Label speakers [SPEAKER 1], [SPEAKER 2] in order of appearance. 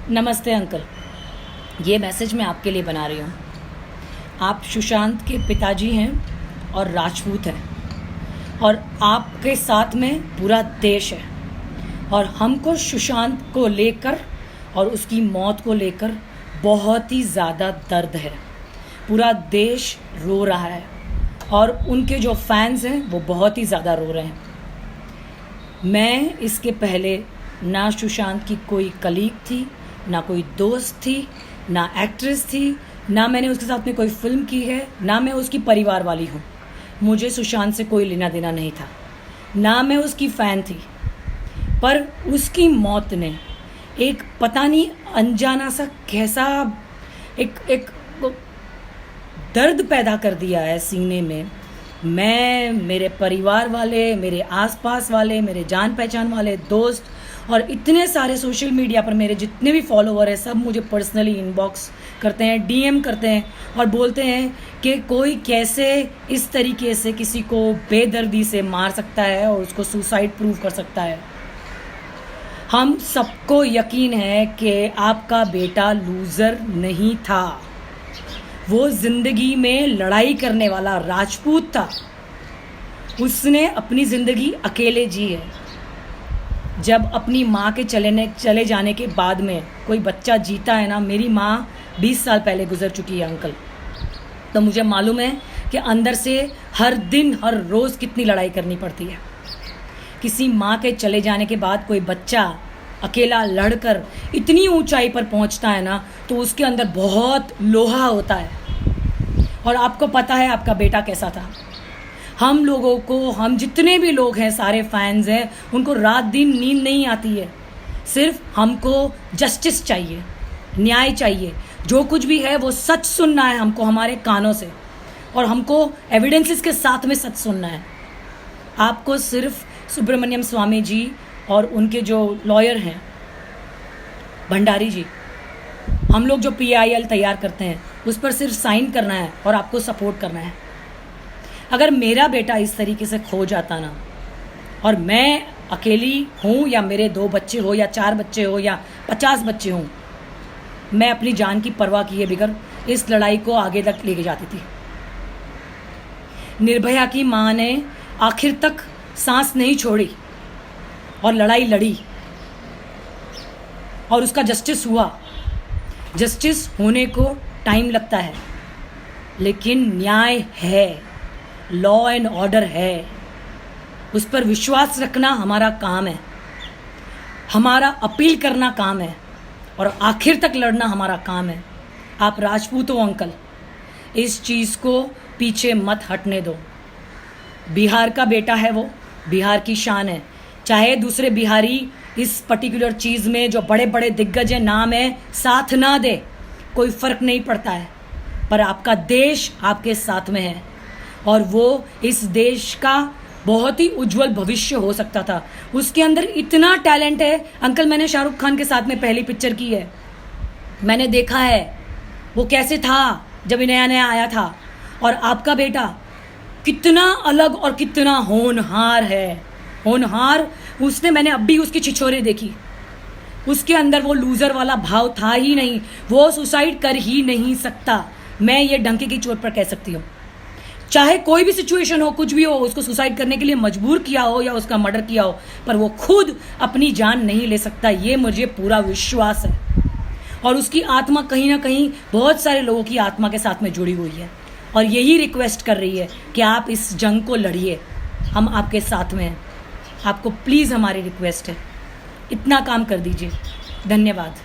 [SPEAKER 1] नमस्ते अंकल, ये मैसेज मैं आपके लिए बना रही हूँ। आप सुशांत के पिताजी हैं और राजपूत हैं और आपके साथ में पूरा देश है और हमको सुशांत को लेकर और उसकी मौत को लेकर बहुत ही ज़्यादा दर्द है। पूरा देश रो रहा है और उनके जो फैंस हैं वो बहुत ही ज़्यादा रो रहे हैं। मैं इसके पहले ना सुशांत की कोई कलीग थी, ना कोई दोस्त थी, ना एक्ट्रेस थी, ना मैंने उसके साथ में कोई फिल्म की है, ना मैं उसकी परिवार वाली हूँ। मुझे सुशांत से कोई लेना देना नहीं था, ना मैं उसकी फ़ैन थी। पर उसकी मौत ने एक पता नहीं अनजाना सा कैसा एक दर्द पैदा कर दिया है सीने में। मैं, मेरे परिवार वाले, मेरे आसपास वाले, मेरे जान पहचान वाले दोस्त और इतने सारे सोशल मीडिया पर मेरे जितने भी फॉलोवर हैं सब मुझे पर्सनली इनबॉक्स करते हैं, डीएम करते हैं और बोलते हैं कि कोई कैसे इस तरीके से किसी को बेदर्दी से मार सकता है और उसको सुसाइड प्रूव कर सकता है। हम सबको यकीन है कि आपका बेटा लूज़र नहीं था, वो ज़िंदगी में लड़ाई करने वाला राजपूत था। उसने अपनी ज़िंदगी अकेले जी है। जब अपनी माँ के चले जाने के बाद में कोई बच्चा जीता है ना, मेरी माँ 20 साल पहले गुजर चुकी है अंकल, तो मुझे मालूम है कि अंदर से हर दिन हर रोज़ कितनी लड़ाई करनी पड़ती है। किसी माँ के चले जाने के बाद कोई बच्चा अकेला लड़कर इतनी ऊंचाई पर पहुंचता है ना, तो उसके अंदर बहुत लोहा होता है। और आपको पता है आपका बेटा कैसा था। हम लोगों को, हम जितने भी लोग हैं, सारे फैंस हैं, उनको रात दिन नींद नहीं आती है। सिर्फ हमको जस्टिस चाहिए, न्याय चाहिए। जो कुछ भी है वो सच सुनना है हमको हमारे कानों से, और हमको एविडेंसेस के साथ में सच सुनना है। आपको सिर्फ सुब्रमण्यम स्वामी जी और उनके जो लॉयर हैं भंडारी जी, हम लोग जो PIL तैयार करते हैं उस पर सिर्फ साइन करना है और आपको सपोर्ट करना है। अगर मेरा बेटा इस तरीके से खो जाता ना, और मैं अकेली हूँ या मेरे 2 बच्चे हो या 4 बच्चे हो या 50 बच्चे हों, मैं अपनी जान की परवाह किए बगैर इस लड़ाई को आगे तक लेके जाती थी। निर्भया की माँ ने आखिर तक सांस नहीं छोड़ी और लड़ाई लड़ी और उसका जस्टिस हुआ। जस्टिस होने को टाइम लगता है, लेकिन न्याय है, लॉ एंड ऑर्डर है। उस पर विश्वास रखना हमारा काम है, हमारा अपील करना काम है और आखिर तक लड़ना हमारा काम है। आप राजपूत हो अंकल, इस चीज़ को पीछे मत हटने दो। बिहार का बेटा है वो, बिहार की शान है। चाहे दूसरे बिहारी इस पर्टिकुलर चीज़ में जो बड़े बड़े दिग्गज नाम है साथ ना दे, कोई फ़र्क नहीं पड़ता है, पर आपका देश आपके साथ में है और वो इस देश का बहुत ही उज्जवल भविष्य हो सकता था। उसके अंदर इतना टैलेंट है अंकल। मैंने शाहरुख खान के साथ में पहली पिक्चर की है, मैंने देखा है वो कैसे था जब नया नया आया था। और आपका बेटा कितना अलग और कितना होनहार है, होनहार। मैंने अब भी उसकी छिछोरे देखी, उसके अंदर वो लूज़र वाला भाव था ही नहीं। वो सुसाइड कर ही नहीं सकता, मैं ये डंके की चोट पर कह सकती हूँ। चाहे कोई भी सिचुएशन हो, कुछ भी हो, उसको सुसाइड करने के लिए मजबूर किया हो या उसका मर्डर किया हो, पर वो खुद अपनी जान नहीं ले सकता, ये मुझे पूरा विश्वास है। और उसकी आत्मा कहीं ना कहीं बहुत सारे लोगों की आत्मा के साथ में जुड़ी हुई है और यही रिक्वेस्ट कर रही है कि आप इस जंग को लड़िए, हम आपके साथ में हैं। आपको प्लीज़ हमारी रिक्वेस्ट है, इतना काम कर दीजिए। धन्यवाद।